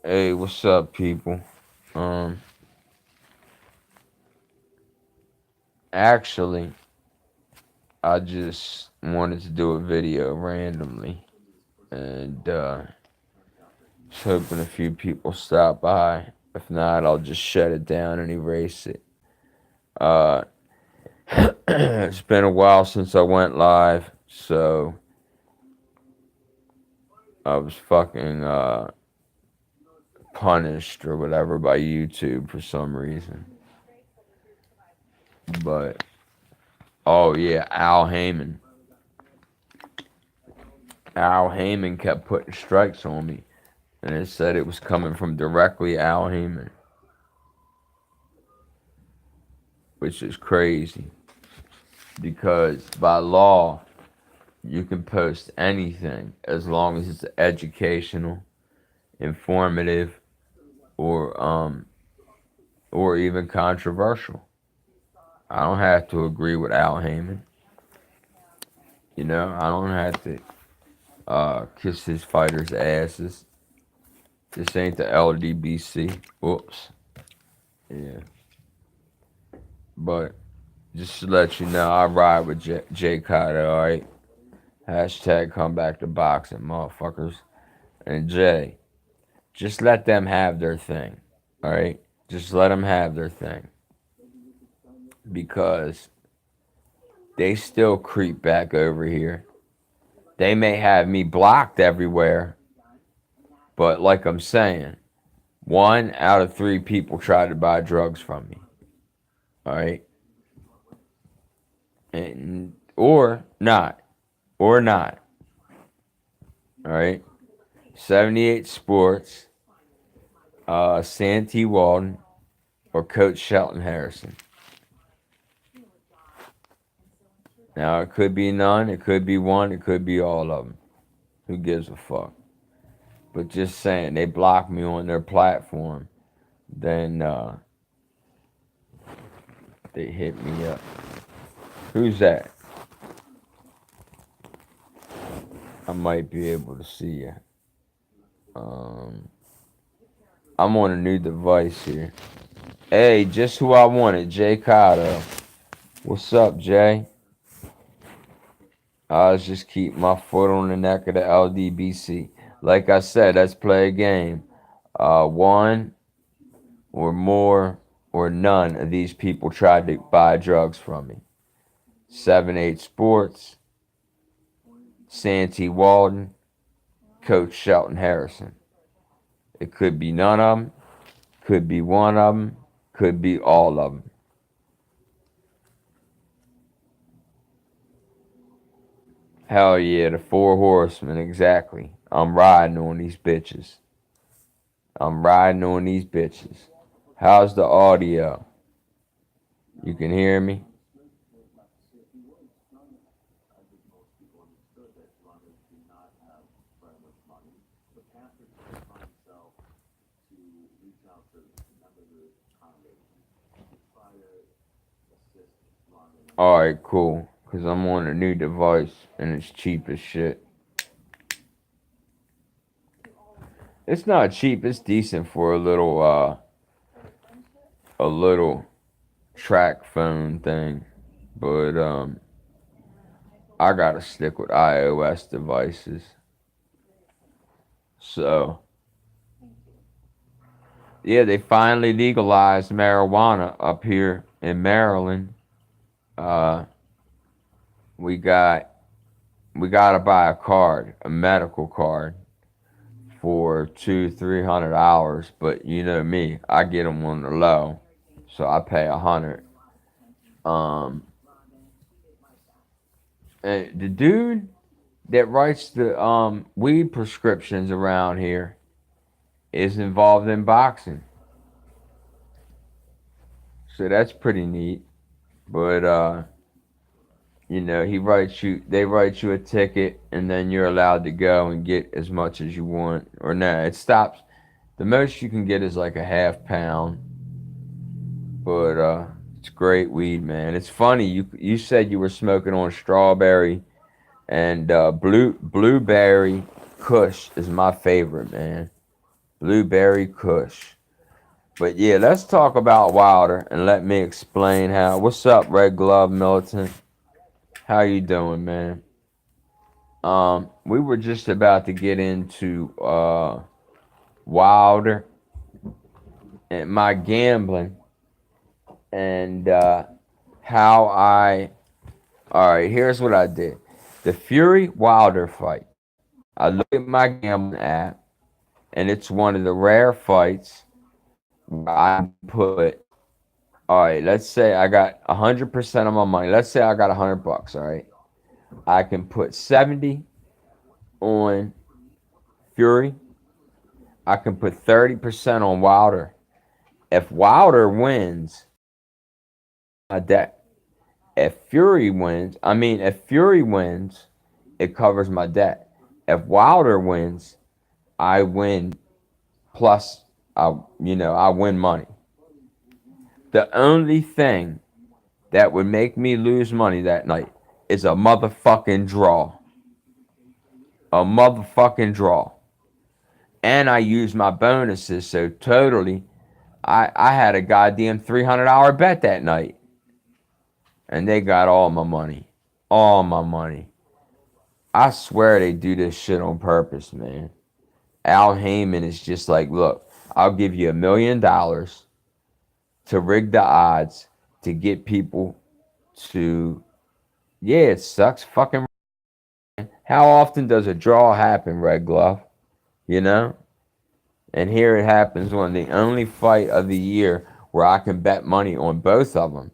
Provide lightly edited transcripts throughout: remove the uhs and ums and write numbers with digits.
Hey, what's up, people? Um, actually, I just wanted to do a video randomly, and just hoping a few people stop by. If not, I'll just shut it down and erase it. Uh, it's been a while since I went live, so I was fucking punished or whatever by YouTube for some reason. But oh yeah, Al Heyman kept putting strikes on me, and it said it was coming from directly Al Heyman, which is crazy because by law you can post anything as long as it's educational, informative, or or even controversial. I don't have to agree with Al Heyman. You know, I don't have to kiss his fighters' asses. This ain't the LDBC. Whoops. Yeah, but just to let you know, I ride with Jay Cotto, alright? Hashtag come back to boxing, motherfuckers. And Jay, just let them have their thing, alright? Just let them have their thing. Because they still creep back over here. They may have me blocked everywhere, but like I'm saying, 1 out of 3 people try to buy drugs from me, alright? And or not. Or not. Alright? 78 Sports, Santee Walden, or Coach Shelton Harrison. Now, it could be none, it could be one, it could be all of them. Who gives a fuck? But just saying, they block me on their platform, then they hit me up. Who's that? I might be able to see you. Um, I'm on a new device here. Hey, just who I wanted, Jay Cotto. What's up, Jay? I was just keep my foot on the neck of the LDBC. Like I said, let's play a game. One or more or none of these people tried to buy drugs from me. 7-8 Sports, Santee Walden, Coach Shelton Harrison. It could be none of them, could be one of them, could be all of them. Hell yeah, the four horsemen, exactly. I'm riding on these bitches. I'm riding on these bitches. How's the audio? You can hear me? Alright, cool. Because I'm on a new device and it's cheap as shit. It's not cheap, it's decent for a little track phone thing. But I gotta stick with iOS devices. So yeah, they finally legalized marijuana up here in Maryland. Uh we got we gotta buy a card, a medical card for 200-300 hours, but you know me, I get them on the low, so I pay 100. Um, and the dude that writes the weed prescriptions around here is involved in boxing, so that's pretty neat. But you know, they write you a ticket, and then you're allowed to go and get as much as you want. Or no, it stops. The most you can get is like a half pound, but it's great weed, man. It's funny you said you were smoking on strawberry and blueberry Kush is my favorite, man. Blueberry Kush. But yeah, let's talk about Wilder and let me explain how. What's up, Red Glove Militant? How you doing, man? We were just about to get into Wilder and my gambling and how I. All right, here's what I did. The Fury Wilder fight. I look at my gambling app, and it's one of the rare fights where I put. All right, let's say I got 100% of my money. Let's say I got $100. All right, I can put 70 on Fury. I can put 30% on Wilder. If Wilder wins, my debt. If Fury wins, it covers my debt. If Wilder wins, I win plus I win money. The only thing that would make me lose money that night is a motherfucking draw. A motherfucking draw. And I use my bonuses, so totally I had a goddamn $300 bet that night. And they got all my money. All my money. I swear they do this shit on purpose, man. Al Heyman is just like, look, I'll give you $1 million to rig the odds to get people to, yeah, it sucks fucking. How often does a draw happen, Red Glove? You know? And here it happens on the only fight of the year where I can bet money on both of them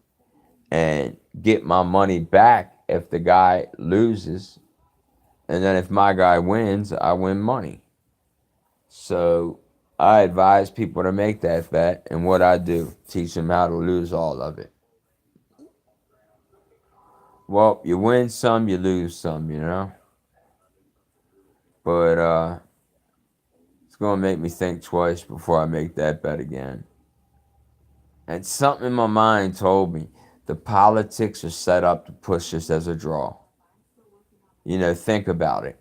and get my money back if the guy loses. And then if my guy wins, I win money. So I advise people to make that bet. And what I do, teach them how to lose all of it. Well, you win some, you lose some, you know? But it's going to make me think twice before I make that bet again. And something in my mind told me the politics are set up to push this as a draw. You know, think about it.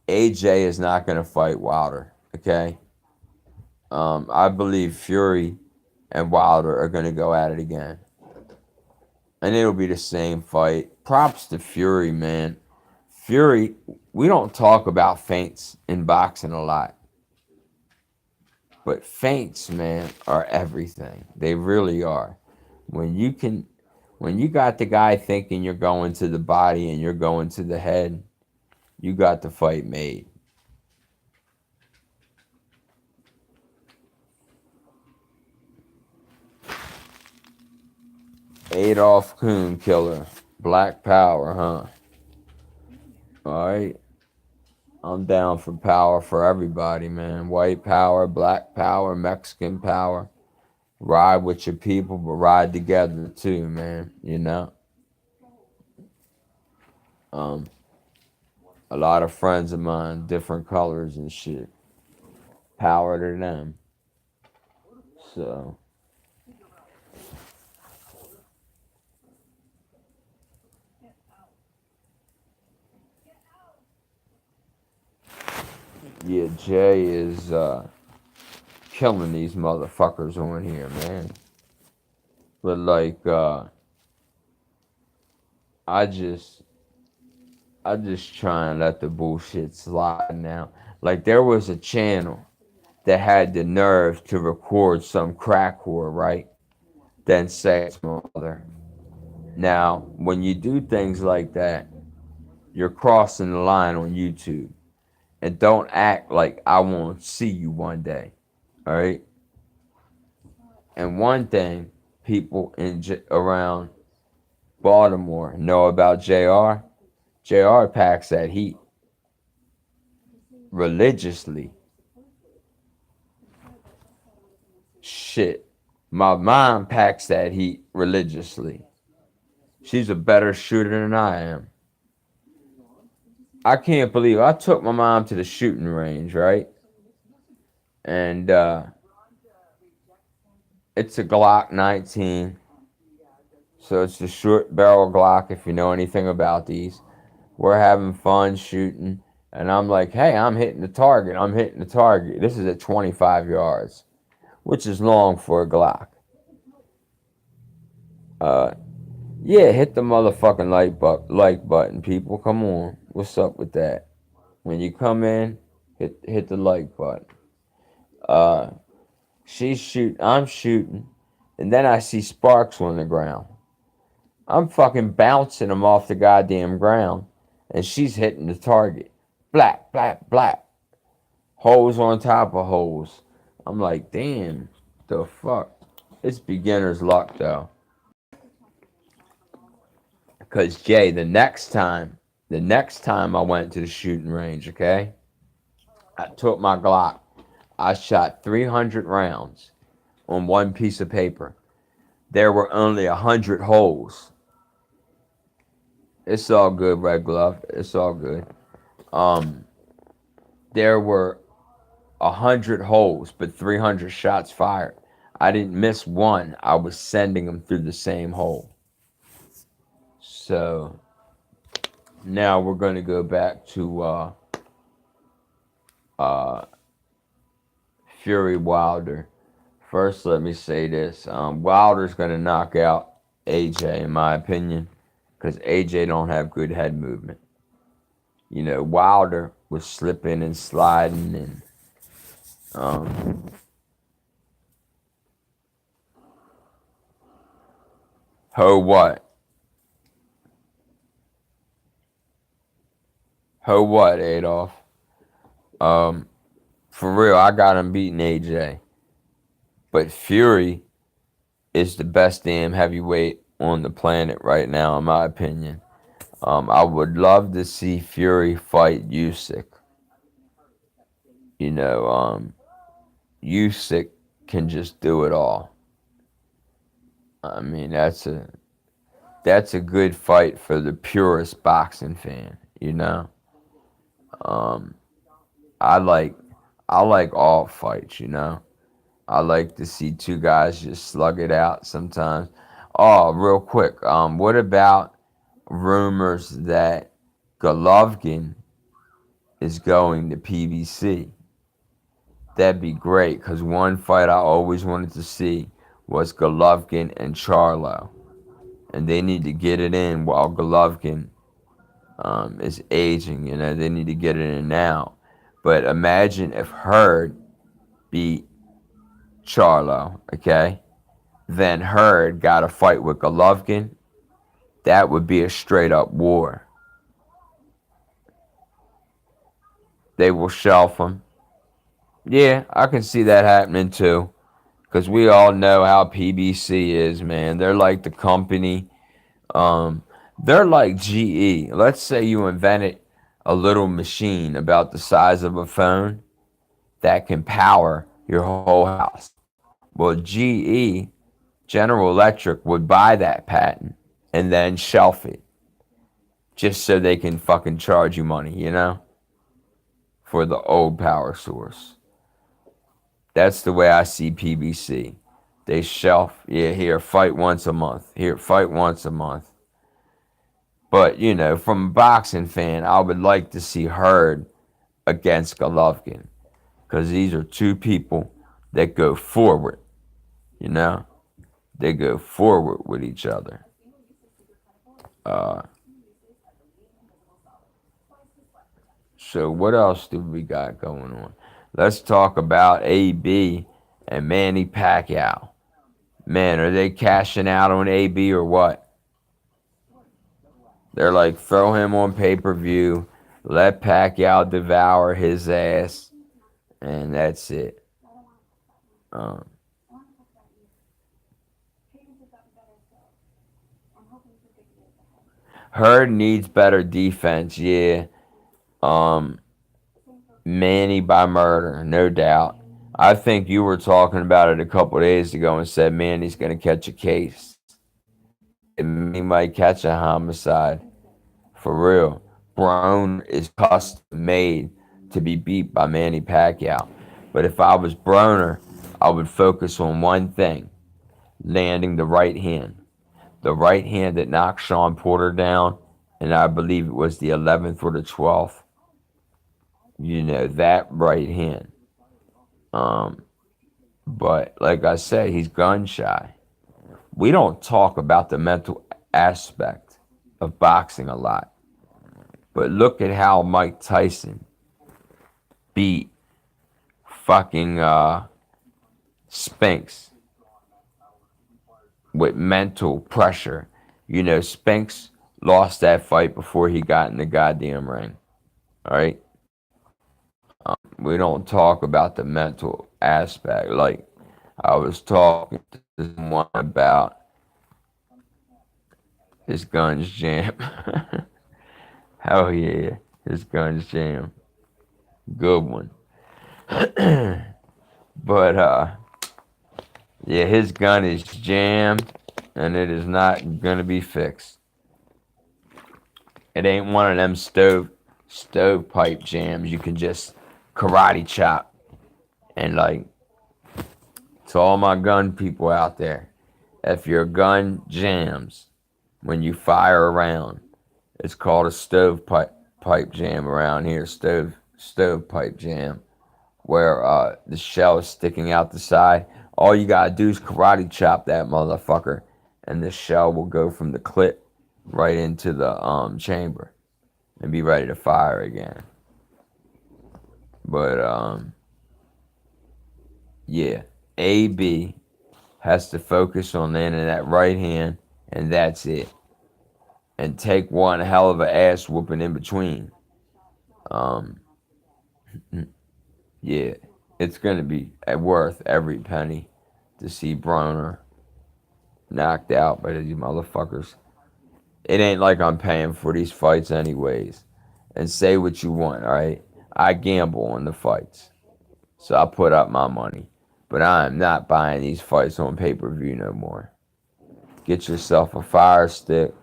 AJ is not going to fight Wilder, okay? I believe Fury and Wilder are going to go at it again. And it'll be the same fight. Props to Fury, man. Fury, we don't talk about feints in boxing a lot. But feints, man, are everything. They really are. When you got the guy thinking you're going to the body and you're going to the head, you got the fight made. Adolf Kuhn killer. Black power, huh? Alright. I'm down for power for everybody, man. White power, black power, Mexican power. Ride with your people, but ride together too, man. You know? A lot of friends of mine, different colors and shit. Power to them. So yeah, Jay is killing these motherfuckers on here, man. But like I just try and let the bullshit slide now. Like there was a channel that had the nerve to record some crack whore, right? Then say it's my mother. Now, when you do things like that, you're crossing the line on YouTube. And don't act like I won't see you one day. All right? And one thing people around Baltimore know about JR, JR packs that heat religiously. Shit. My mom packs that heat religiously. She's a better shooter than I am. I can't believe I took my mom to the shooting range, right? And it's a Glock 19. So it's the short barrel Glock if you know anything about these. We're having fun shooting. And I'm like, hey, I'm hitting the target. I'm hitting the target. This is at 25 yards, which is long for a Glock. Uh, yeah, hit the motherfucking like button, people. Come on. What's up with that? When you come in, hit the like button. Uh, she's shooting. I'm shooting. And then I see sparks on the ground. I'm fucking bouncing them off the goddamn ground. And she's hitting the target. Black, black, black. Holes on top of holes. I'm like, damn, the fuck? It's beginner's luck, though. Because, Jay, the next time I went to the shooting range, okay, I took my Glock. I shot 300 rounds on one piece of paper. There were only 100 holes. It's all good, Red Glove. It's all good. Um, there were 100 holes, but 300 shots fired. I didn't miss one. I was sending them through the same hole. So now we're going to go back to uh, Fury Wilder. First, let me say this: Wilder's going to knock out AJ, in my opinion, because AJ don't have good head movement. You know, Wilder was slipping and sliding and ho what? Ho what, Adolf? Um, for real, I got him beating AJ. But Fury is the best damn heavyweight on the planet right now, in my opinion. I would love to see Fury fight Usyk. You know, Usyk can just do it all. I mean, that's a good fight for the purest boxing fan. You know, um, I like I like all fights. You know, I like to see two guys just slug it out sometimes. Oh, real quick, what about rumors that Golovkin is going to PBC? That'd be great, because one fight I always wanted to see was Golovkin and Charlo. And they need to get it in while Golovkin is aging. You know, they need to get it in now. But imagine if Hurd beat Charlo, okay? Then Hurd got a fight with Golovkin. That would be a straight up war. They will shelf him. Yeah, I can see that happening too. Because we all know how PBC is, man. They're like the company. Um, they're like GE. Let's say you invented a little machine about the size of a phone that can power your whole house. Well, GE, General Electric, would buy that patent and then shelf it just so they can fucking charge you money, you know, for the old power source. That's the way I see PBC. They shelf, yeah, here, fight once a month. Here, fight once a month. But, you know, from a boxing fan, I would like to see Hurd against Golovkin. Because these are two people that go forward, you know? They go forward with each other. Uh, so what else do we got going on? Let's talk about AB and Manny Pacquiao. Man, are they cashing out on AB or what? They're like, throw him on pay-per-view, let Pacquiao devour his ass, and that's it. Um, Hurd needs better defense, yeah. Um, Manny by murder, no doubt. I think you were talking about it a couple days ago and said Manny's going to catch a case. And he might catch a homicide. For real. Broner is custom made to be beat by Manny Pacquiao. But if I was Broner, I would focus on one thing: landing the right hand. The right hand that knocked Sean Porter down, and I believe it was the 11th or the 12th. that right hand. Um, but like I said, he's gun shy. We don't talk about the mental aspect of boxing a lot. But look at how Mike Tyson beat fucking Spinks with mental pressure. Spinks lost that fight before he got in the goddamn ring. All right. We don't talk about the mental aspect. Like I was talking to someone about his guns jam. Hell yeah, his guns jam. Good one. But yeah, his gun is jammed and it is not gonna be fixed. It ain't one of them stovepipe jams you can just karate chop. And like, to all my gun people out there, if your gun jams when you fire around, it's called a stovepipe jam around here. Stovepipe jam, where the shell is sticking out the side. All you gotta do is karate chop that motherfucker, and the shell will go from the clip right into the chamber and be ready to fire again. But yeah, AB has to focus on landing that right hand, and that's it. And take one hell of a ass whooping in between. Um, yeah, it's gonna be worth every penny to see Broner knocked out by these motherfuckers. It ain't like I'm paying for these fights anyways. And say what you want, alright? I gamble on the fights. So I put up my money. But I am not buying these fights on pay-per-view no more. Get yourself a Fire Stick.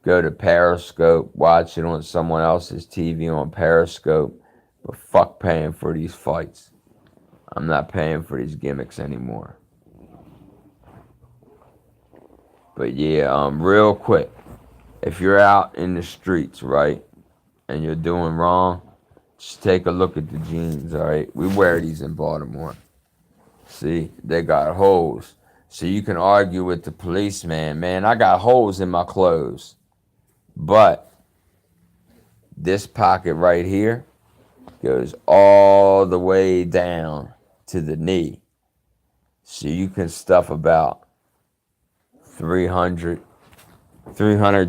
Go to Periscope. Watch it on someone else's TV on Periscope. But fuck paying for these fights. I'm not paying for these gimmicks anymore. But yeah, real quick. If you're out in the streets, right, and you're doing wrong, just take a look at the jeans, alright? We wear these in Baltimore. See, they got holes. So you can argue with the policeman, man, I got holes in my clothes. But this pocket right here goes all the way down to the knee. So you can stuff about 300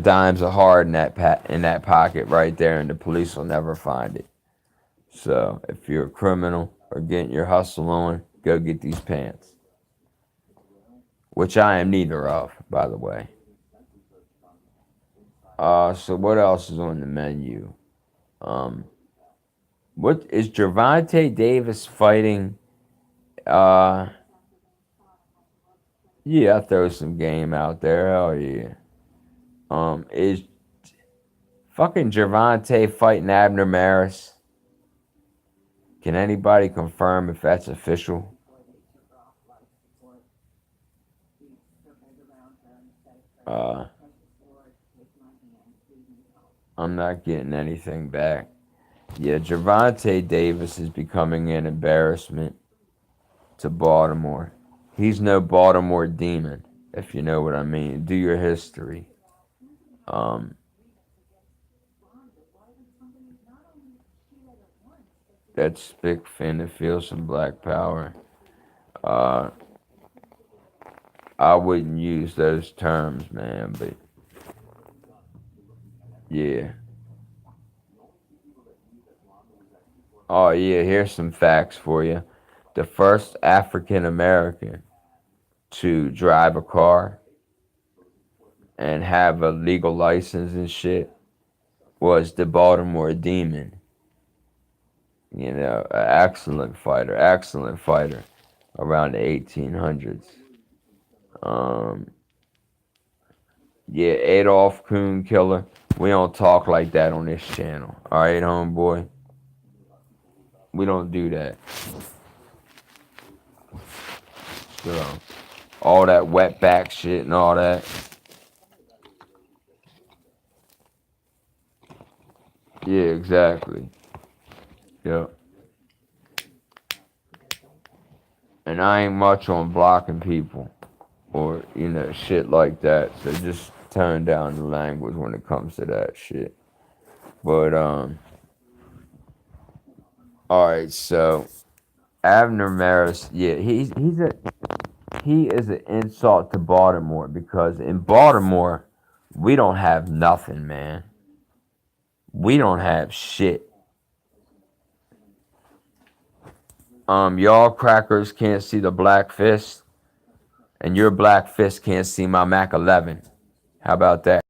dimes of hard in that pocket right there, and the police will never find it. So if you're a criminal or getting your hustle on, go get these pants. Which I am neither of, by the way. So what else is on the menu? What is Gervonta Davis fighting? Yeah, I throw some game out there. Hell yeah. Is fucking Gervonta fighting Abner Maris? Can anybody confirm if that's official? Uh, I'm not getting anything back. Yeah, Gervonta Davis is becoming an embarrassment to Baltimore. He's no Baltimore demon, if you know what I mean. Do your history. That spick finna feel some black power. Uh, I wouldn't use those terms, man, but yeah. Oh, yeah, here's some facts for you. The first African American to drive a car and have a legal license and shit was the Baltimore Demon. Excellent fighter around the 1800s. Yeah, Adolf Kuhn killer. We don't talk like that on this channel. All right, homeboy. We don't do that. So, all that wetback shit and all that. Yeah, exactly. Yeah. And I ain't much on blocking people or, shit like that. So just tone down the language when it comes to that shit. But, alright, so Abner Maris, yeah, he is an insult to Baltimore because in Baltimore, we don't have nothing, man. We don't have shit. Y'all crackers can't see the black fist, and your black fist can't see my Mac 11. How about that?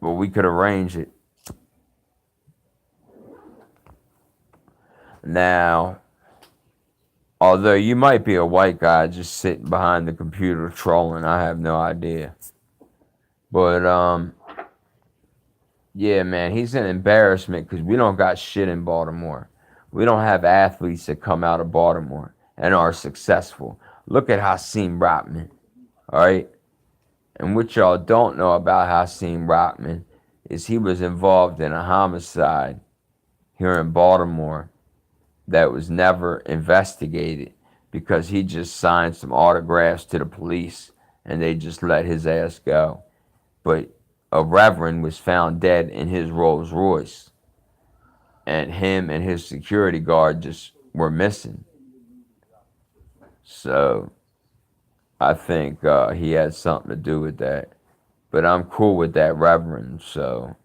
Well, we could arrange it. Now, although you might be a white guy just sitting behind the computer trolling, I have no idea. But, yeah, man, he's an embarrassment because we don't got shit in Baltimore. We don't have athletes that come out of Baltimore and are successful. Look at Hakeem Rockman, all right? And what y'all don't know about Hakeem Rockman is he was involved in a homicide here in Baltimore that was never investigated because he just signed some autographs to the police and they just let his ass go. But a reverend was found dead in his Rolls Royce, and him and his security guard just were missing. So I think he had something to do with that. But I'm cool with that reverend, so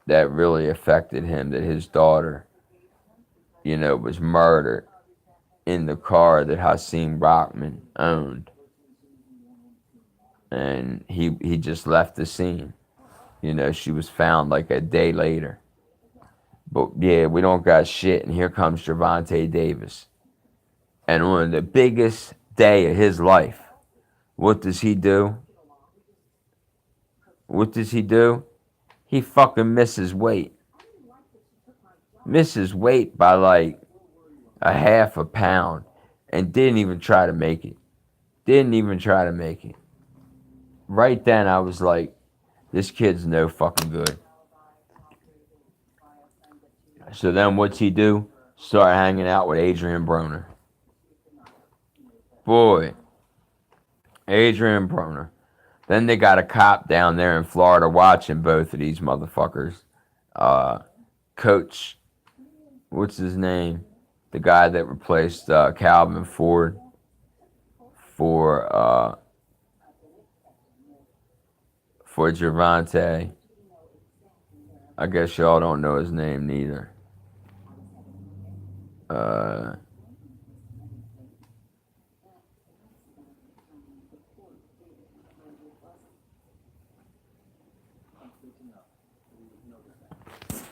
that really affected him that his daughter, was murdered in the car that Hakeem Rockman owned. And he just left the scene. She was found like a day later. But yeah, we don't got shit, and here comes Gervonta Davis. And on the biggest day of his life, what does he do? What does he do? He fucking misses weight. Misses weight by like a half a pound and didn't even try to make it. Didn't even try to make it. Right then, I was like, this kid's no fucking good. So then what's he do? Start hanging out with Adrian Broner. Boy, Adrian Broner. Then they got a cop down there in Florida watching both of these motherfuckers. Coach, what's his name? The guy that replaced Calvin Ford for Gervonta. I guess y'all don't know his name neither.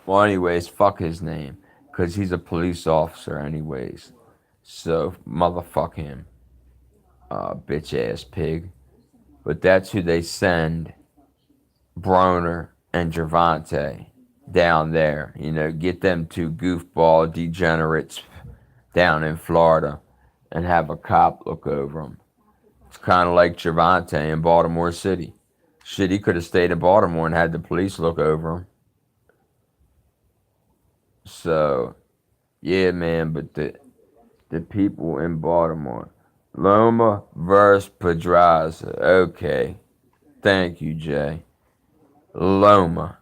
Well, anyways, fuck his name. Because he's a police officer, anyways. So, motherfuck him. Bitch ass pig. But that's who they send Broner and Gervonta down there. Get them two goofball degenerates down in Florida and have a cop look over them. It's kind of like Gervonta in Baltimore City. Shit, he could have stayed in Baltimore and had the police look over him. So, yeah, man, but the people in Baltimore. Loma versus Pedraza. Okay. Thank you, Jay. Loma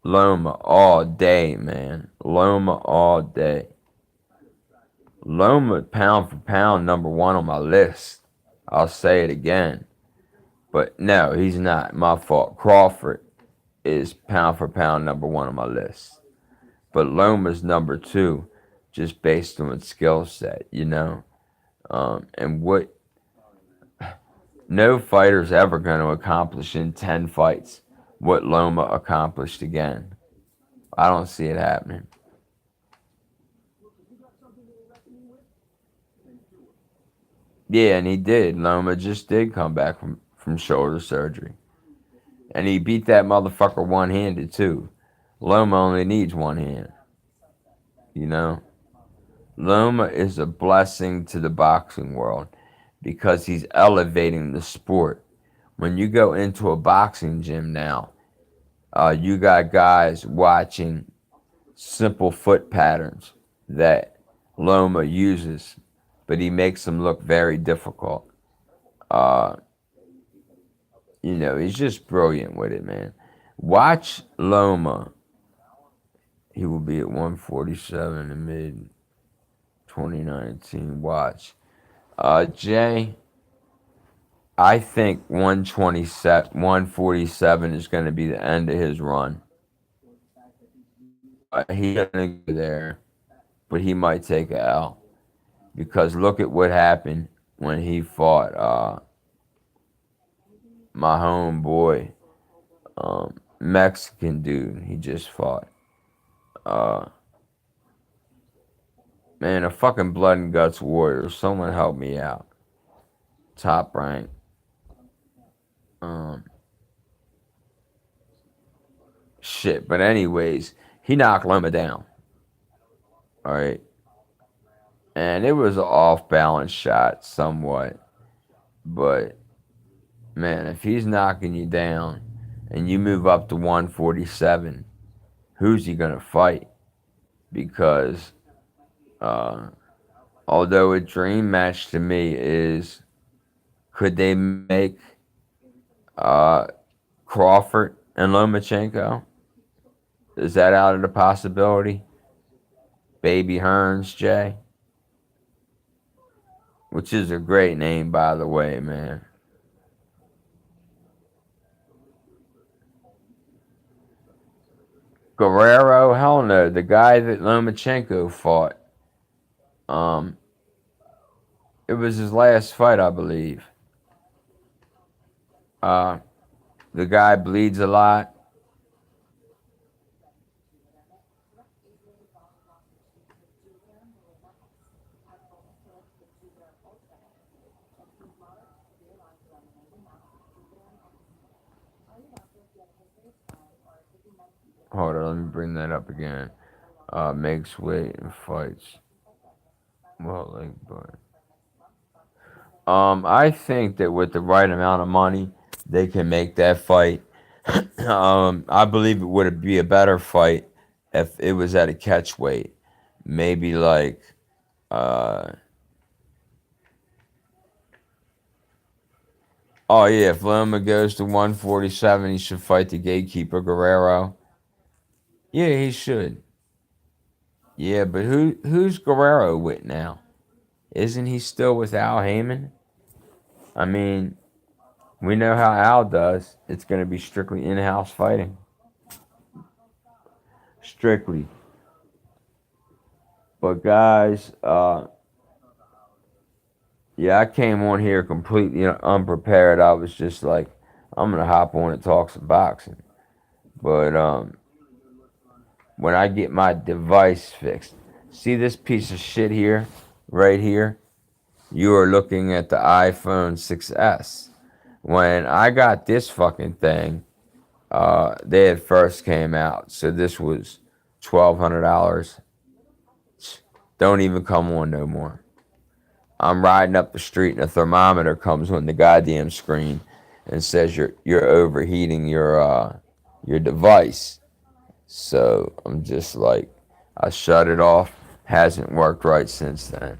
all day, man. Loma all day. Loma, pound for pound, number one on my list. I'll say it again. But no, he's not. My fault. Crawford is pound for pound number one on my list. But Loma's number two, just based on its skill set, and what no fighter's ever going to accomplish in 10 fights what Loma accomplished again. I don't see it happening. Yeah, and he did. Loma just did come back from shoulder surgery. And he beat that motherfucker one-handed, too. Loma only needs one hand. Loma is a blessing to the boxing world because he's elevating the sport. When you go into a boxing gym now, you got guys watching simple foot patterns that Loma uses, but he makes them look very difficult. Uh, he's just brilliant with it, man. Watch Loma. He will be at 147 in mid 2019. Watch. Jay, I think 147 is going to be the end of his run. He's going to go there, but he might take a L. Because look at what happened when he fought my homeboy, Mexican dude. He just fought. Uh, man, a fucking blood and guts warrior. Someone help me out. Top rank. Um, shit. But anyways, he knocked Loma down. All right, and it was an off balance shot somewhat, but man, if he's knocking you down and you move up to 147, who's he gonna fight? Because uh, although a dream match to me is, could they make uh, Crawford and Lomachenko? Is that out of the possibility? Baby Hearns, Jay, which is a great name, by the way, man. Guerrero, hell no. The guy that Lomachenko fought, um, it was his last fight, I believe. Uh, the guy bleeds a lot. Hold on, let me bring that up again. Makes weight and fights. Well, like, but I think that with the right amount of money, they can make that fight. I believe it would be a better fight if it was at a catch weight. Maybe like, uh, oh yeah, if Loma goes to 147, he should fight the gatekeeper Guerrero. Yeah, he should. Yeah, but who's Guerrero with now? Isn't he still with Al Heyman? I mean, we know how Al does. It's going to be strictly in-house fighting. Strictly. But guys, yeah, I came on here completely unprepared. I was just like, I'm gonna hop on and talk some boxing. But when I get my device fixed, see this piece of shit here, right here. You are looking at the iPhone 6S. When I got this fucking thing, they had first came out, so this was $1,200. Don't even come on no more. I'm riding up the street and a thermometer comes on the goddamn screen and says you're overheating your device. So I'm just like, I shut it off. Hasn't worked right since then.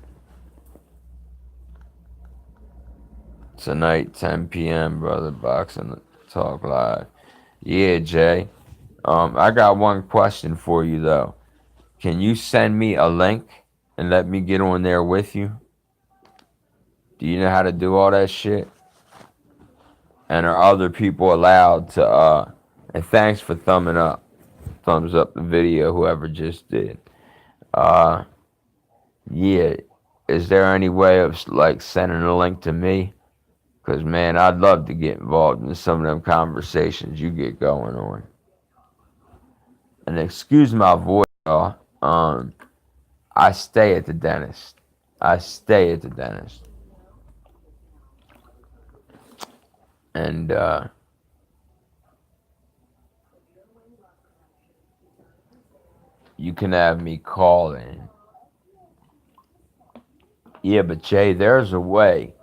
Tonight, 10 p.m. Brother Boxing Talk Live. Yeah, Jay. I got one question for you though. Can you send me a link and let me get on there with you? Do you know how to do all that shit? And are other people allowed to and thanks for thumbs up the video, whoever just did. Uh yeah. Is there any way of like sending a link to me? Cause man, I'd love to get involved in some of them conversations you get going on. And excuse my voice, y'all. I stay at the dentist. I stay at the dentist. And you can have me call in. Yeah, but Jay, there's a way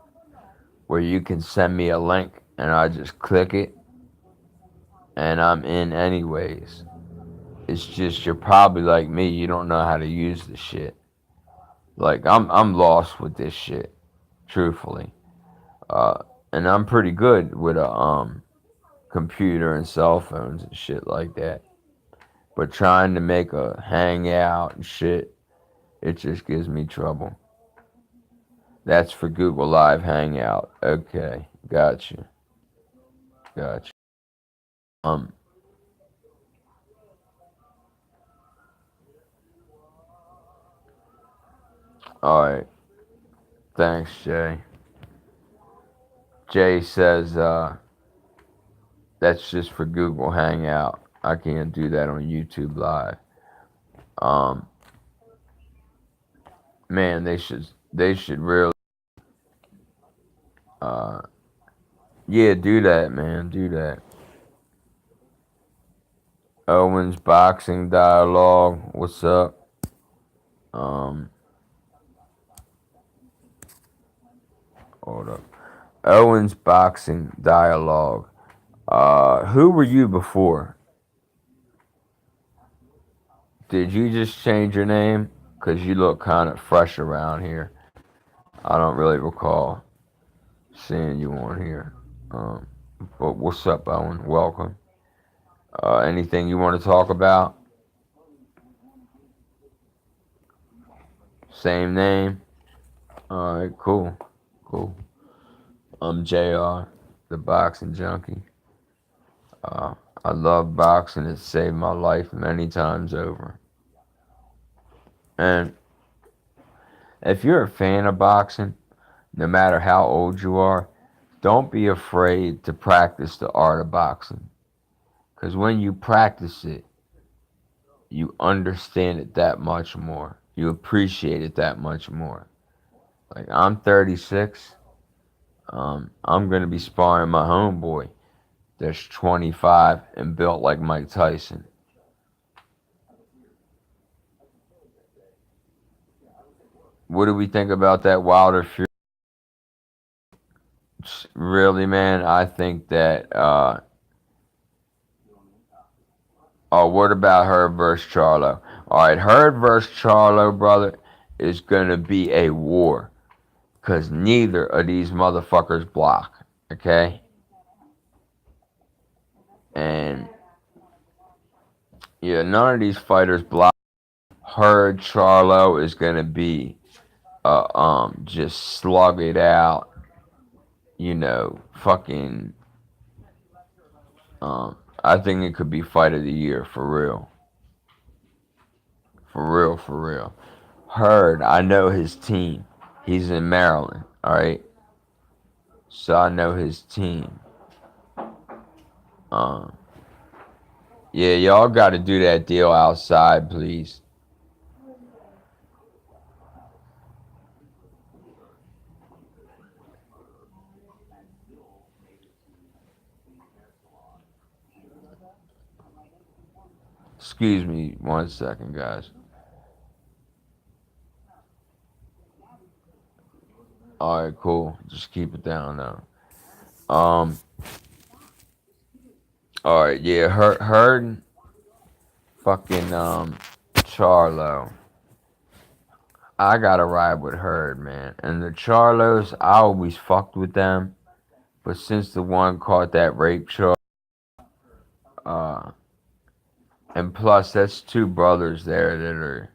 where you can send me a link and I just click it and I'm in anyways. It's just you're probably like me. You don't know how to use the shit. Like I'm lost with this shit, truthfully. Uh, and I'm pretty good with a computer and cell phones and shit like that. But trying to make a hangout and shit, it just gives me trouble. That's for Google Live Hangout. Okay, gotcha, gotcha. Um, all right. Thanks, Jay. Jay says that's just for Google Hangout. I can't do that on YouTube Live. Um, man, they should really uh yeah, do that, man. Do that. Owens Boxing Dialogue. What's up? Um, hold up. Owens Boxing Dialogue. Who were you before? Did you just change your name? Cause you look kind of fresh around here. I don't really recall seeing you on here. Um, but what's up, Owen? Welcome. Anything you want to talk about? Same name. All right, cool, cool. I'm Jr. The boxing junkie. Uh, I love boxing. It saved my life many times over. And if you're a fan of boxing, no matter how old you are, don't be afraid to practice the art of boxing. Because when you practice it, you understand it that much more. You appreciate it that much more. Like, I'm 36. I'm going to be sparring my homeboy that's 25 and built like Mike Tyson. What do we think about that Wilder Fury? Really, man, I think that. Oh, what about Herb versus Charlo? All right, Herb versus Charlo, brother, is gonna be a war, cause neither of these motherfuckers block. Okay, and yeah, none of these fighters block. Herb Charlo is gonna be just slug it out. Fucking I think it could be fight of the year for real. For real, for real. Heard, I know his team. He's in Maryland, alright? So I know his team. Um, yeah, y'all gotta do that deal outside, please. Excuse me 1 second, guys. Alright, cool. Just keep it down now. Um, alright, yeah, Heard fucking Charlo. I gotta ride with Herd, man. And the Charlos, I always fucked with them. But since the one caught that rape charge, uh, and plus that's two brothers there that are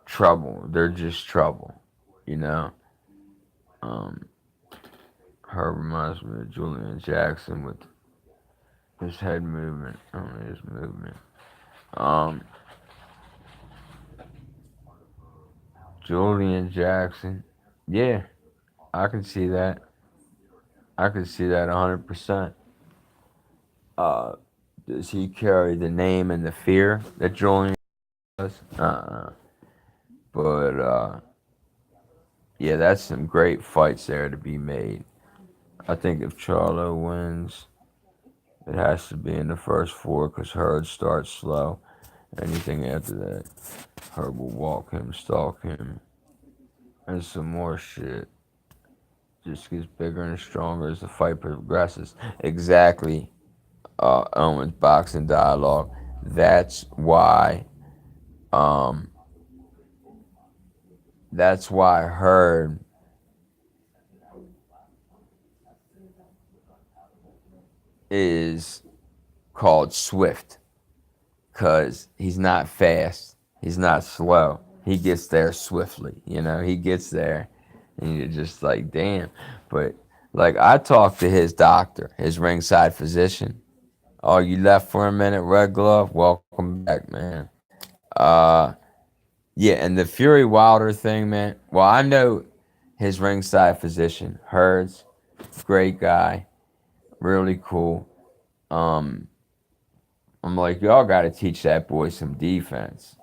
trouble. They're just trouble, you know. Um, Herb reminds me of Julian Jackson with his head movement, his movement. Um, Julian Jackson, yeah, I can see that. I can see that 100%. Uh, does he carry the name and the fear that Julian does? But yeah, that's some great fights there to be made. I think if Charlo wins, it has to be in the first four because Hurd starts slow. Anything after that, Hurd will walk him, stalk him, and some more shit. Just gets bigger and stronger as the fight progresses. Exactly. Owens boxing dialogue. That's why um that's why Herd is called Swift, because he's not fast, he's not slow. He gets there swiftly, he gets there and you're just like, damn. But like, I talked to his doctor, his ringside physician. Oh, you left for a minute, Red Glove? Welcome back, man. Uh yeah, and the Fury Wilder thing, man. Well, I know his ringside physician, Herds, great guy, really cool. Um, I'm like, y'all got to teach that boy some defense.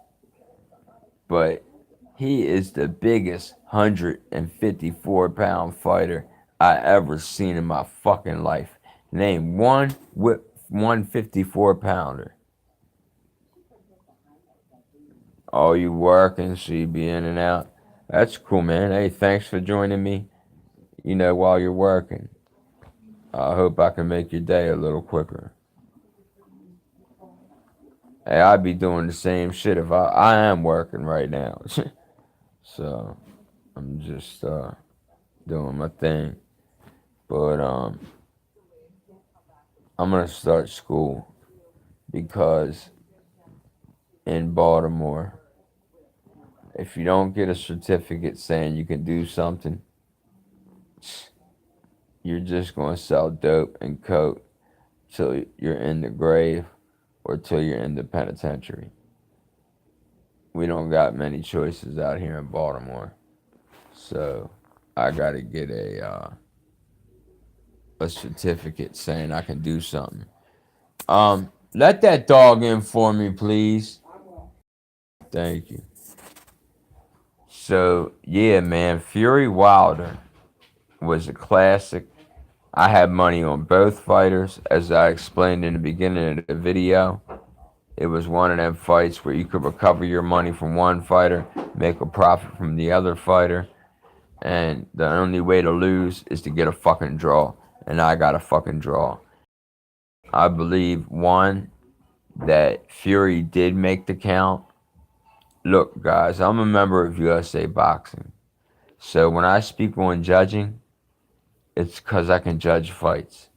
But he is the biggest 154-pound fighter I ever seen in my fucking life. Name one whip 154 pounder. Oh, you working, so you be in and out. That's cool, man. Hey, thanks for joining me, while you're working. I hope I can make your day a little quicker. Hey, I'd be doing the same shit if I am working right now. So I'm just doing my thing. But I'm gonna start school because in Baltimore, if you don't get a certificate saying you can do something, you're just gonna sell dope and coke till you're in the grave or till you're in the penitentiary. We don't got many choices out here in Baltimore, so I gotta get a certificate saying I can do something. Let that dog in for me, please. Thank you. So yeah, man, Fury Wilder was a classic. I had money on both fighters, as I explained in the beginning of the video. It was one of them fights where you could recover your money from one fighter, make a profit from the other fighter, and the only way to lose is to get a fucking draw. And I got a fucking draw. I believe, one, that Fury did make the count. Look, guys, I'm a member of USA Boxing. So when I speak on judging, it's because I can judge fights.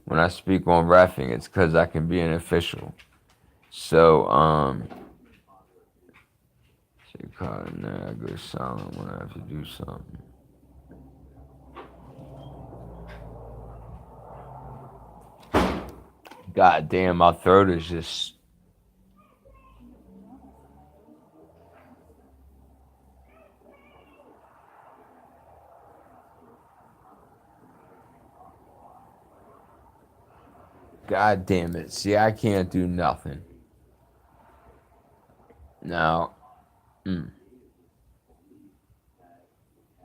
When I speak on reffing, it's because I can be an official. So, I go silent when I have to do something. God damn, my throat is just. God damn it. See, I can't do nothing. Now,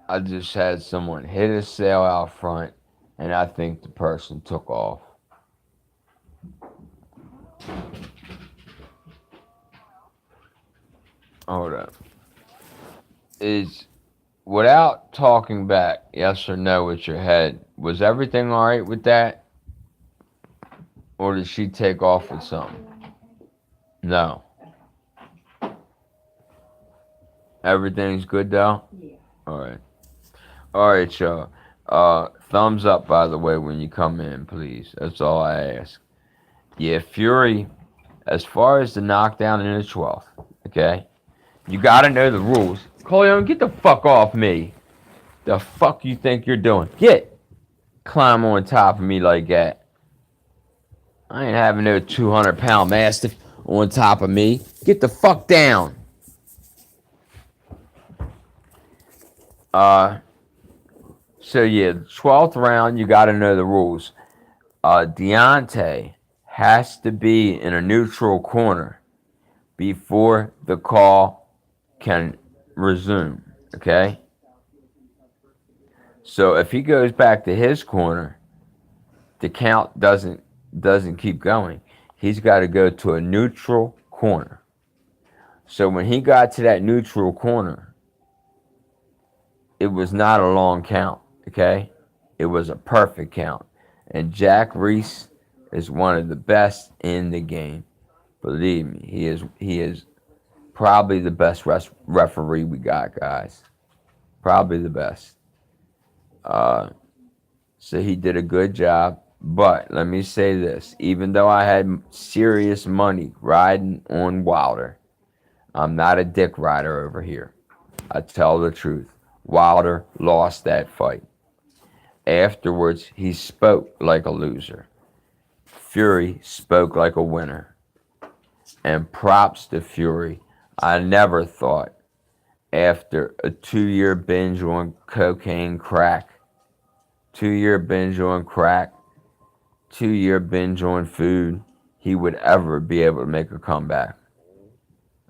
I just had someone hit a sale out front, and I think the person took off. Hold up. Is without talking back, yes or no with your head, was everything alright with that? Or did she take off with something? No. Everything's good though? Yeah. Alright. Alright, y'all. Thumbs up, by the way, when you come in, please. That's all I ask. Yeah, Fury, as far as the knockdown in the 12th, okay? You gotta know the rules. Coleon, get the fuck off me. The fuck you think you're doing? Get! Climb on top of me like that. I ain't having no 200-pound mastiff on top of me. Get the fuck down. So yeah, the 12th round, you gotta know the rules. Deontay has to be in a neutral corner before the call can resume, okay? So if he goes back to his corner, the count doesn't keep going. He's got to go to a neutral corner. So when he got to that neutral corner, it was not a long count, okay? It was a perfect count. And Jack Reese is one of the best in the game. Believe me, he is probably the best referee we got, guys. Probably the best. Uh, so he did a good job. But let me say this: even though I had serious money riding on Wilder, I'm not a dick rider over here. I tell the truth. Wilder lost that fight. Afterwards, he spoke like a loser. Fury spoke like a winner. And props to Fury. I never thought, after a 2 year binge on cocaine crack, 2 year binge on crack, 2 year binge on food, he would ever be able to make a comeback.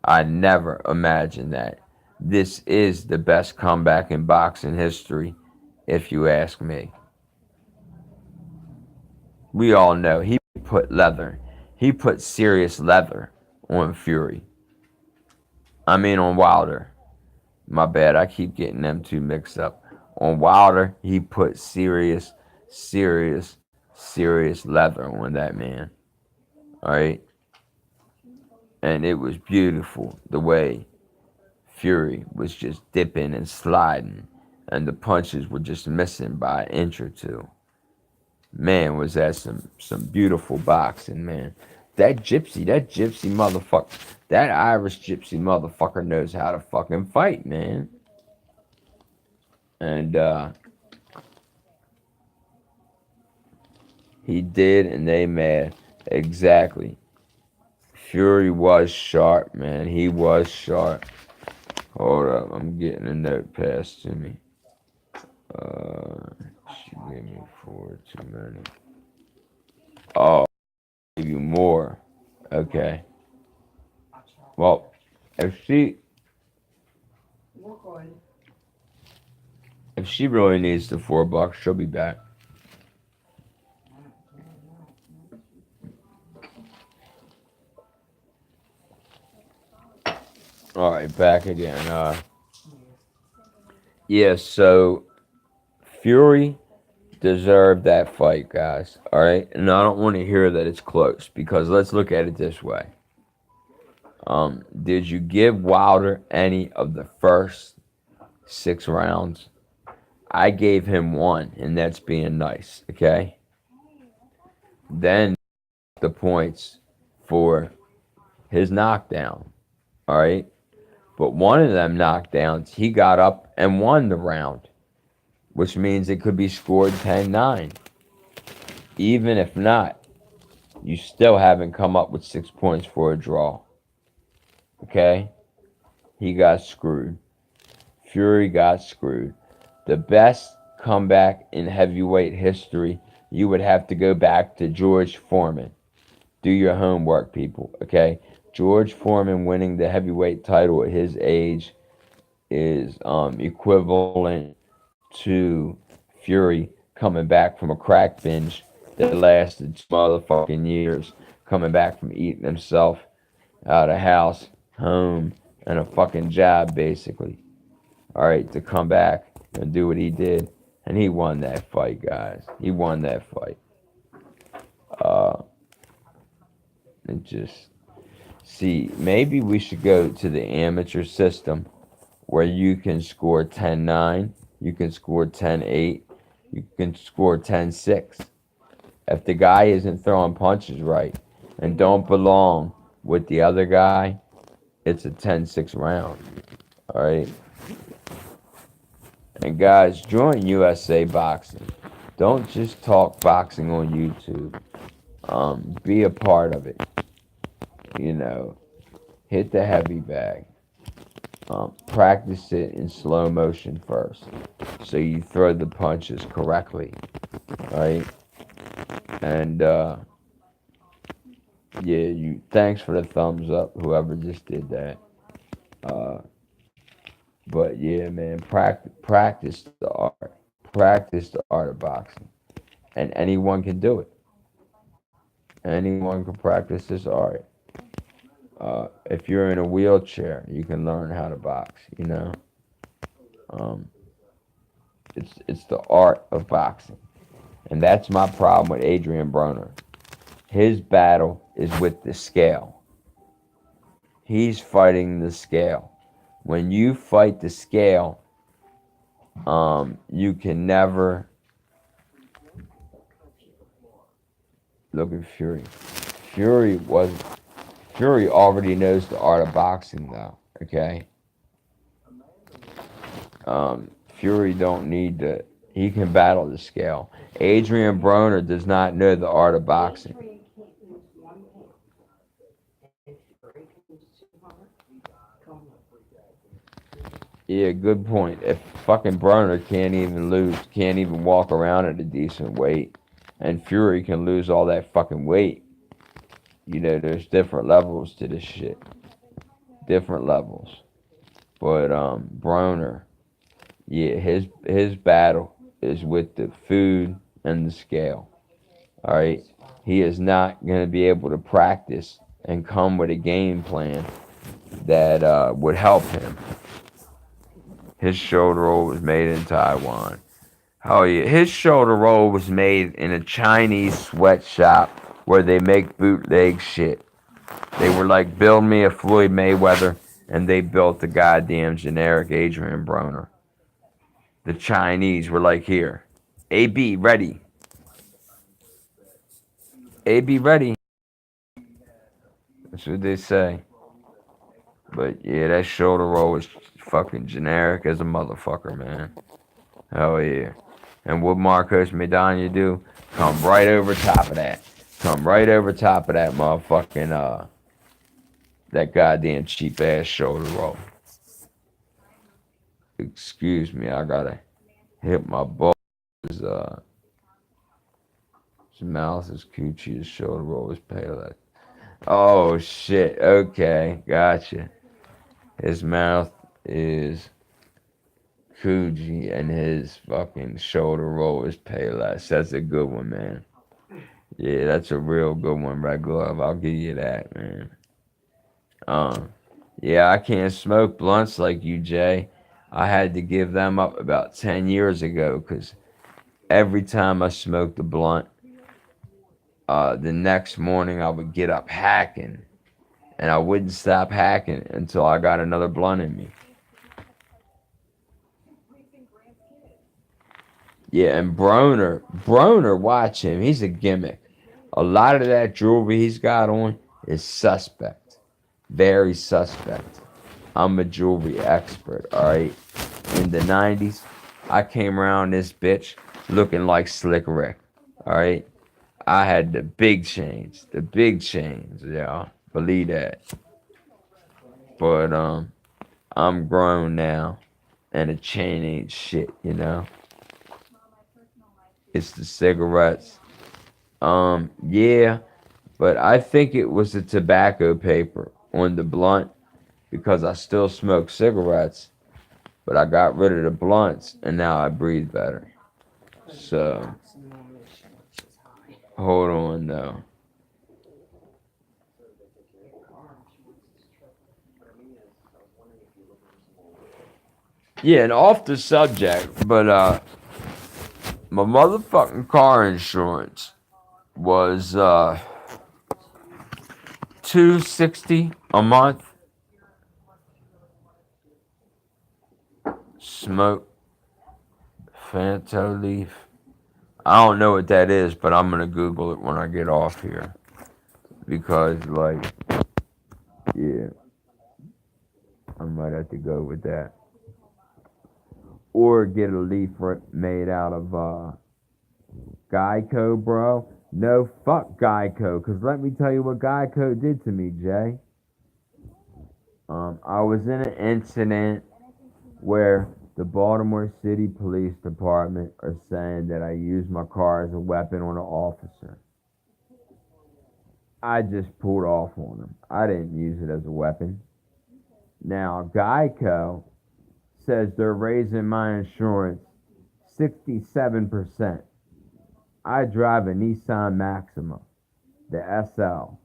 I never imagined that. This is the best comeback in boxing history, if you ask me. We all know he put serious leather on Fury. I mean on Wilder. My bad, I keep getting them two mixed up. On Wilder, he put serious, serious leather on that man. Alright? And it was beautiful the way Fury was just dipping and sliding, and the punches were just missing by an inch or two. Man, was that some beautiful boxing, man. That gypsy motherfucker, that Irish gypsy motherfucker knows how to fucking fight, man. And he did, and they mad. Exactly. Fury was sharp, man. He was sharp. Hold up, I'm getting a note passed to me. She gave me four too many. Oh, give you more. Okay. Well, if she if she really needs the $4, she'll be back. All right, back again. Yeah. So Fury deserved that fight, guys. All right, and I don't want to hear that it's close because let's look at it this way. Did you give Wilder any of the first 6 rounds? I gave him one, and that's being nice. Okay. Then the points for his knockdown. All right. But one of them knockdowns, he got up and won the round, which means it could be scored 10-9. Even if not, you still haven't come up with 6 points for a draw. Okay? He got screwed. Fury got screwed. The best comeback in heavyweight history, you would have to go back to George Foreman. Do your homework, people. Okay? George Foreman winning the heavyweight title at his age is equivalent to Fury coming back from a crack binge that lasted motherfucking years, coming back from eating himself out of house, home, and a fucking job, basically. All right, to come back and do what he did, and he won that fight, guys. He won that fight. Uh, and just see, maybe we should go to the amateur system where you can score 10-9, you can score 10-8, you can score 10-6. If the guy isn't throwing punches right and don't belong with the other guy, it's a 10-6 round. All right. And guys, join USA Boxing. Don't just talk boxing on YouTube. Be a part of it. You know, hit the heavy bag. Practice it in slow motion first, so you throw the punches correctly, right? And yeah, you. Thanks for the thumbs up, whoever just did that. Uh, but yeah, man, practice the art, practice the art of boxing, and anyone can do it. Anyone can practice this art. If you're in a wheelchair, you can learn how to box. You know, um, it's the art of boxing, and that's my problem with Adrian Broner. His battle is with the scale. He's fighting the scale. When you fight the scale, you can never look at Fury. Fury was Fury already knows the art of boxing though. Okay. Fury don't need to. He can battle the scale. Adrian Broner does not know the art of boxing. Yeah, good point. If fucking Broner can't even walk around at a decent weight, and Fury can lose all that fucking weight, there's different levels to this shit. Different levels. But Broner, yeah, his battle is with the food and the scale. All right, he is not gonna be able to practice and come with a game plan that would help him. His shoulder roll was made in Taiwan. Oh yeah, his shoulder roll was made in a Chinese sweatshop where they make bootleg shit. They were like, build me a Floyd Mayweather, and they built the goddamn generic Adrian Broner. The Chinese were like, here, AB ready, AB ready. That's what they say. But yeah, that shoulder roll was fucking generic as a motherfucker, man. Hell yeah. And what Marcos Medina do? Come right over top of that. Come right over top of that motherfucking that goddamn cheap ass shoulder roll. Excuse me, I gotta hit my balls. His mouth is coochie, his shoulder roll is pale. Oh shit. Okay, gotcha. His mouth is coochie and his fucking shoulder roll is payless. That's a good one, man. Yeah, that's a real good one, Red Glove. I'll give you that, man. Um, yeah, I can't smoke blunts like you, Jay. I had to give them up about 10 years ago because every time I smoked a blunt, the next morning I would get up hacking and I wouldn't stop hacking until I got another blunt in me. Yeah, and Broner, watch him. He's a gimmick. A lot of that jewelry he's got on is suspect. Very suspect. I'm a jewelry expert, alright? In the 90s, I came around this bitch looking like Slick Rick, alright? I had the big chains, yeah. Believe that. But, I'm grown now, and a chain ain't shit. It's the cigarettes. Yeah, but I think it was the tobacco paper on the blunt because I still smoke cigarettes, but I got rid of the blunts and now I breathe better. So, hold on though. Yeah, and off the subject, but my motherfucking car insurance was $260 a month. Smoke Fanto Leaf. I don't know what that is, but I'm gonna Google it when I get off here because, like, yeah, I might have to go with that or get a leaf made out of Geico, bro. No, fuck Geico, cause let me tell you what Geico did to me, Jay. I was in an incident where the Baltimore City Police Department are saying that I used my car as a weapon on an officer. I just pulled off on them. I didn't use it as a weapon. Now, Geico says they're raising my insurance 67%. I drive a Nissan Maxima, the SL.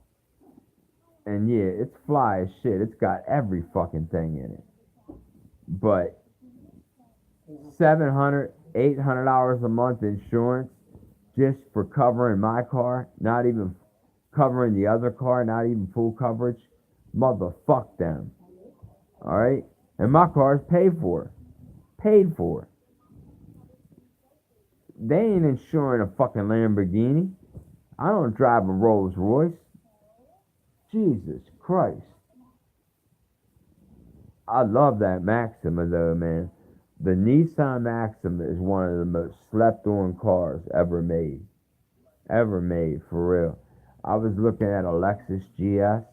And yeah, it's fly as shit. It's got every fucking thing in it. But $700, $800 a month insurance just for covering my car, not even covering the other car, not even full coverage. Motherfuck them. Alright? And my car's paid for. Paid for. They ain't insuring a fucking Lamborghini. I don't drive a Rolls Royce. Jesus Christ. I love that Maxima though, man. The Nissan Maxima is one of the most slept on cars ever made. Ever made, for real. I was looking at a Lexus GS.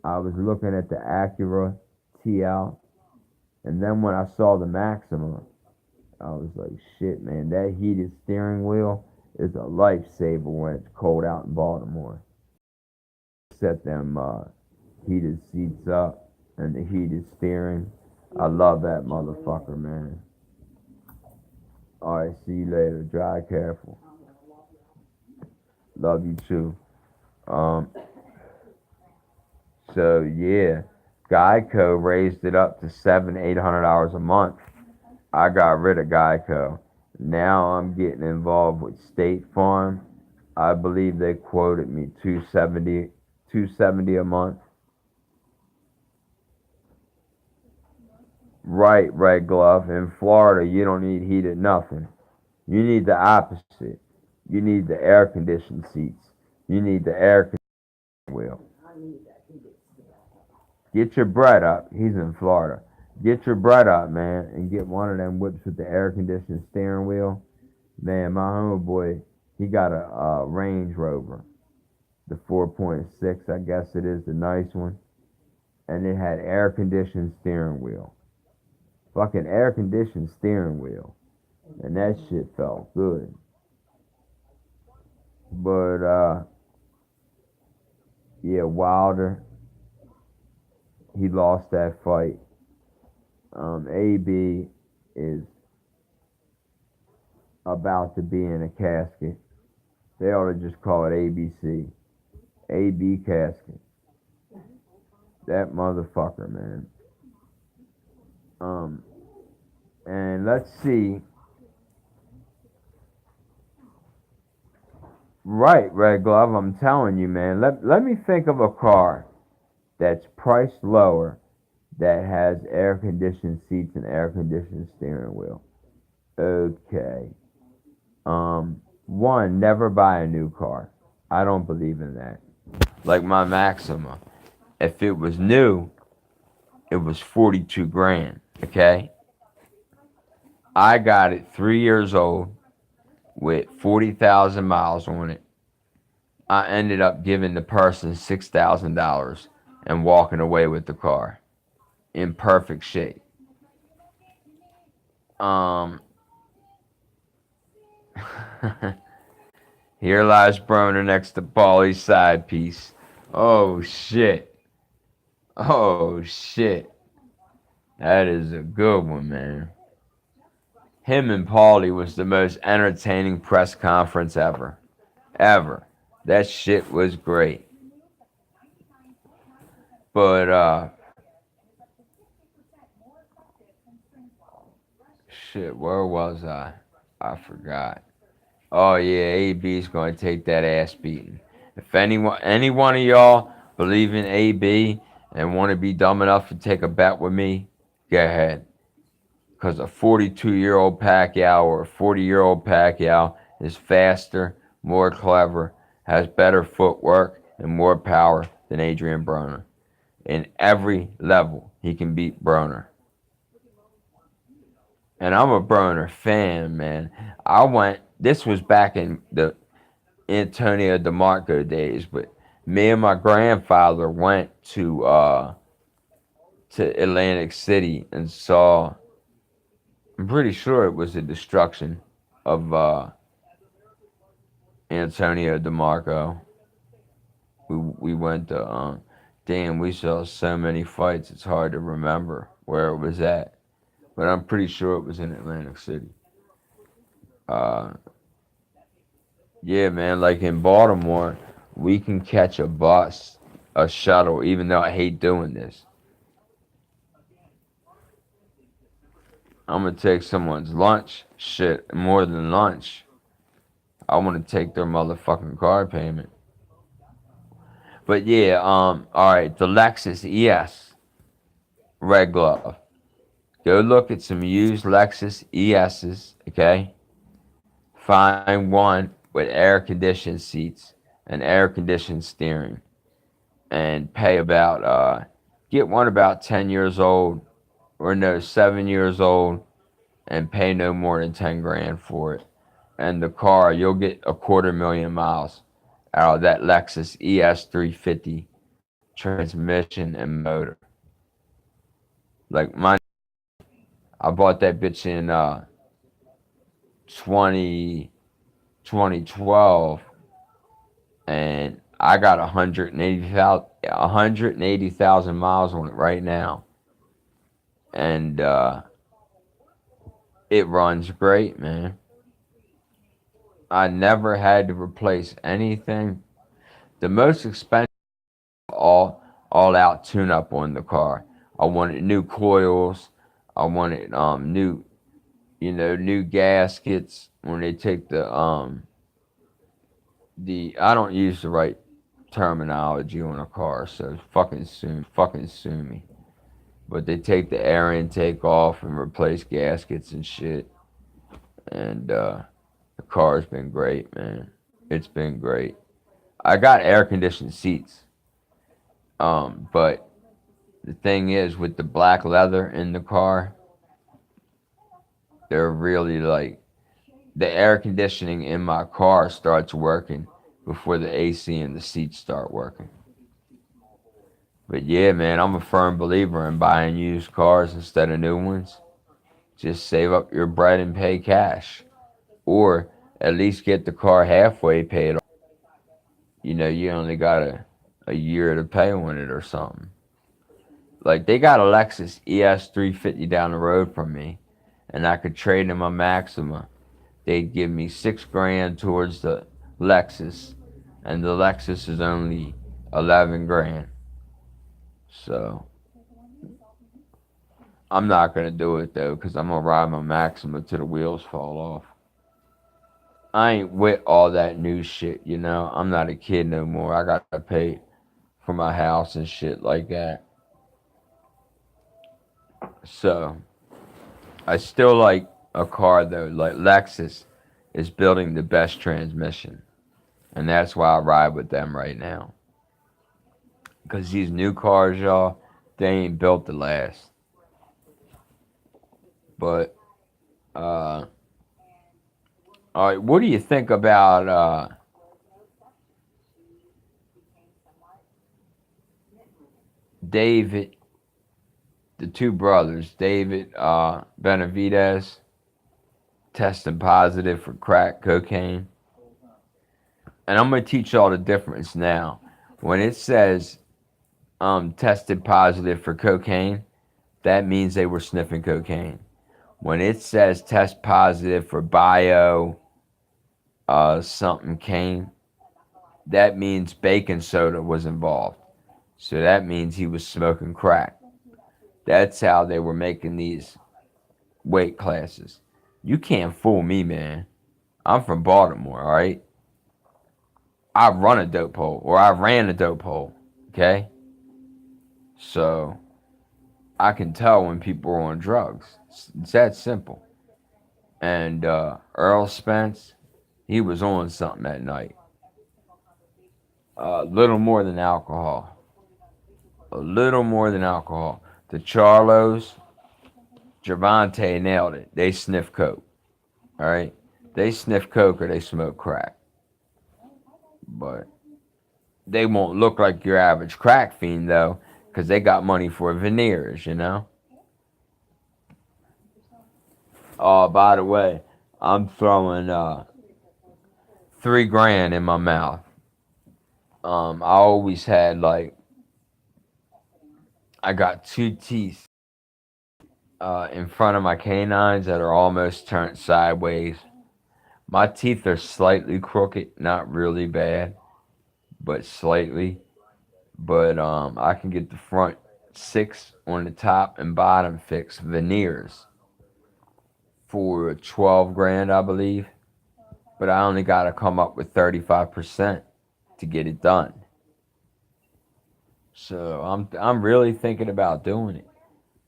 I was looking at the Acura TL. And then when I saw the Maxima, I was like, shit, man, that heated steering wheel is a lifesaver when it's cold out in Baltimore. Set them heated seats up and the heated steering. I love that motherfucker, man. Alright, see you later. Drive careful. Love you too. Um, so yeah, Geico raised it up to $700-800 a month. I got rid of Geico. Now I'm getting involved with State Farm. I believe they quoted me 270 a month. Right, Red Glove. In Florida, you don't need heated nothing. You need the opposite. You need the air conditioned seats. You need the air conditioning wheel. Get your bread up. He's in Florida. Get your bread up, man, and get one of them whips with the air conditioned steering wheel. Man, my homeboy, he got a Range Rover, the 4.6, I guess it is, the nice one, and it had air conditioned steering wheel. Fucking air conditioned steering wheel, and that shit felt good. But yeah, Wilder, he lost that fight. AB is about to be in a casket. They ought to just call it ABC. AB casket. That motherfucker, man. And let's see. Right, Red Glove, I'm telling you, man. Let me think of a car that's priced lower that has air conditioned seats and air conditioned steering wheel. Okay. One, never buy a new car. I don't believe in that. Like my Maxima. If it was new, it was 42 grand. Okay? I got it 3 years old with 40,000 miles on it. I ended up giving the person $6,000 and walking away with the car in perfect shape. Here lies Broner next to Paulie's side piece. Oh shit. Oh shit. That is a good one, man. Him and Paulie was the most entertaining press conference ever. Ever. That shit was great. But shit, where was I? I forgot. Oh yeah, AB's gonna take that ass beating. If any one of y'all believe in AB and want to be dumb enough to take a bet with me, go ahead. Cause a 42-year-old Pacquiao or a 40-year-old Pacquiao is faster, more clever, has better footwork, and more power than Adrian Broner. In every level, he can beat Broner. And I'm a Broner fan, man. This was back in the Antonio DeMarco days, but me and my grandfather went to Atlantic City and saw, I'm pretty sure it was the destruction of Antonio DeMarco. We went to, damn, we saw so many fights, it's hard to remember where it was at. But I'm pretty sure it was in Atlantic City. Uh, yeah, man, like in Baltimore, we can catch a bus, a shuttle, even though I hate doing this. I'm gonna take someone's lunch. Shit, more than lunch. I want to take their motherfucking car payment. But yeah, all right, the Lexus ES Red Glove. Go look at some used Lexus ESs, okay? Find one with air conditioned seats and air conditioned steering, and pay about get one about 10 years old, or no, 7 years old, and pay no more than 10 grand for it. And the car, you'll get a 250,000 miles out of that Lexus ES350 transmission and motor. Like my, I bought that bitch in 20, 2012, and I got 180,000 miles on it right now, and it runs great, man. I never had to replace anything. The most expensive, all out tune up on the car. I wanted new coils. I wanted new, new gaskets when they take the I don't use the right terminology on a car, so fucking sue me. But they take the air intake off and replace gaskets and shit. And the car's been great, man. It's been great. I got air conditioned seats. But the thing is, with the black leather in the car, they're really like, the air conditioning in my car starts working before the AC and the seats start working. But yeah, man, I'm a firm believer in buying used cars instead of new ones. Just save up your bread and pay cash. Or at least get the car halfway paid off. You only got a year to pay on it or something. Like, they got a Lexus ES350 down the road from me, and I could trade in my Maxima. They'd give me 6 grand towards the Lexus, and the Lexus is only 11 grand. So I'm not gonna do it though, cause I'm gonna ride my Maxima till the wheels fall off. I ain't with all that new shit, I'm not a kid no more. I gotta pay for my house and shit like that. So I still like a car though. Like Lexus is building the best transmission, and that's why I ride with them right now. Cause these new cars, y'all, they ain't built to last. But uh, all right, what do you think about David, the two brothers, David Benavidez, testing positive for crack cocaine? And I'm gonna teach y'all the difference now. When it says tested positive for cocaine, that means they were sniffing cocaine. When it says test positive for bio something cane, that means baking soda was involved. So that means he was smoking crack. That's how they were making these weight classes. You can't fool me, man. I'm from Baltimore, all right? I run a dope hole, or I ran a dope hole, okay? So I can tell when people are on drugs. It's that simple. And Earl Spence, he was on something that night. A little more than alcohol. A little more than alcohol. The Charlos, Javante nailed it. They sniff coke. All right, they sniff coke or they smoke crack, but they won't look like your average crack fiend though, because they got money for veneers. Oh, by the way, I'm throwing 3 grand in my mouth. I always had like, I got two teeth in front of my canines that are almost turned sideways. My teeth are slightly crooked, not really bad, but slightly. But I can get the front six on the top and bottom fixed veneers for 12 grand, I believe. But I only got to come up with 35% to get it done. So I'm really thinking about doing it.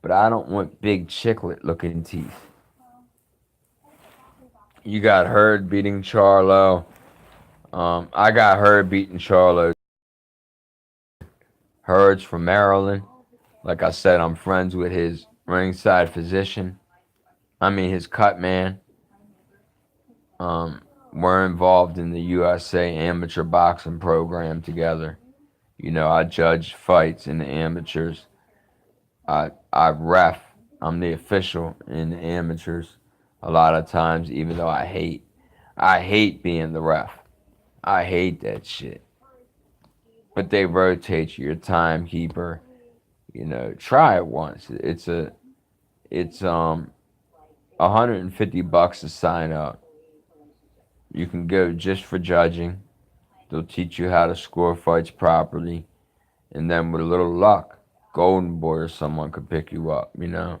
But I don't want big chiclet looking teeth. You got Hurd beating Charlo. I got Hurd beating Charlo. Hurd's from Maryland. Like I said, I'm friends with his ringside physician. I mean his cut man. Um, we're involved in the USA amateur boxing program together. You know, I judge fights in the amateurs. I ref. I'm the official in the amateurs. A lot of times, even though I hate being the ref. I hate that shit. But they rotate you, your timekeeper. You know, try it once. It's 150 bucks to sign up. You can go just for judging. They'll teach you how to score fights properly, and then with a little luck, Golden Boy or someone could pick you up. You know,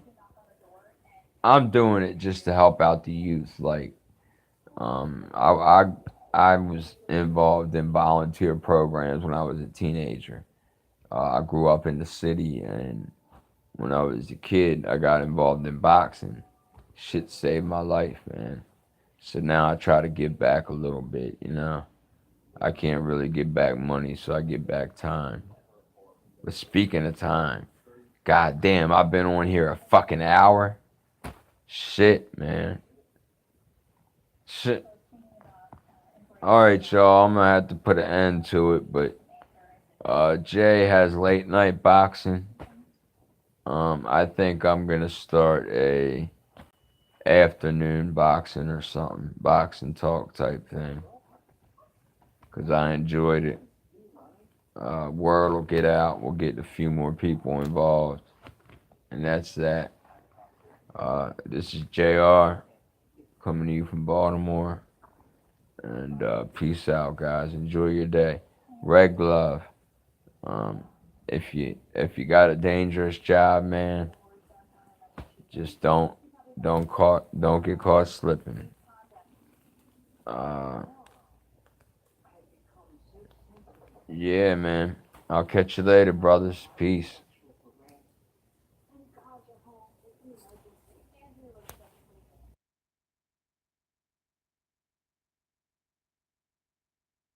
I'm doing it just to help out the youth. Like, I was involved in volunteer programs when I was a teenager. I grew up in the city, and when I was a kid, I got involved in boxing. Shit saved my life, man. So now I try to give back a little bit, you know. I can't really give back money, so I give back time. But speaking of time, god damn, I've been on here a fucking hour. Shit, man. Shit. Alright, y'all, I'm gonna have to put an end to it, but Jay has late night boxing. I think I'm gonna start a afternoon boxing or something, boxing talk type thing, cause I enjoyed it. Word will get out. We'll get a few more people involved, and that's that. This is Jr. coming to you from Baltimore, and peace out, guys. Enjoy your day. Red glove. Um, if you got a dangerous job, man, just don't get caught slipping. Uh, yeah, man. I'll catch you later, brothers. Peace.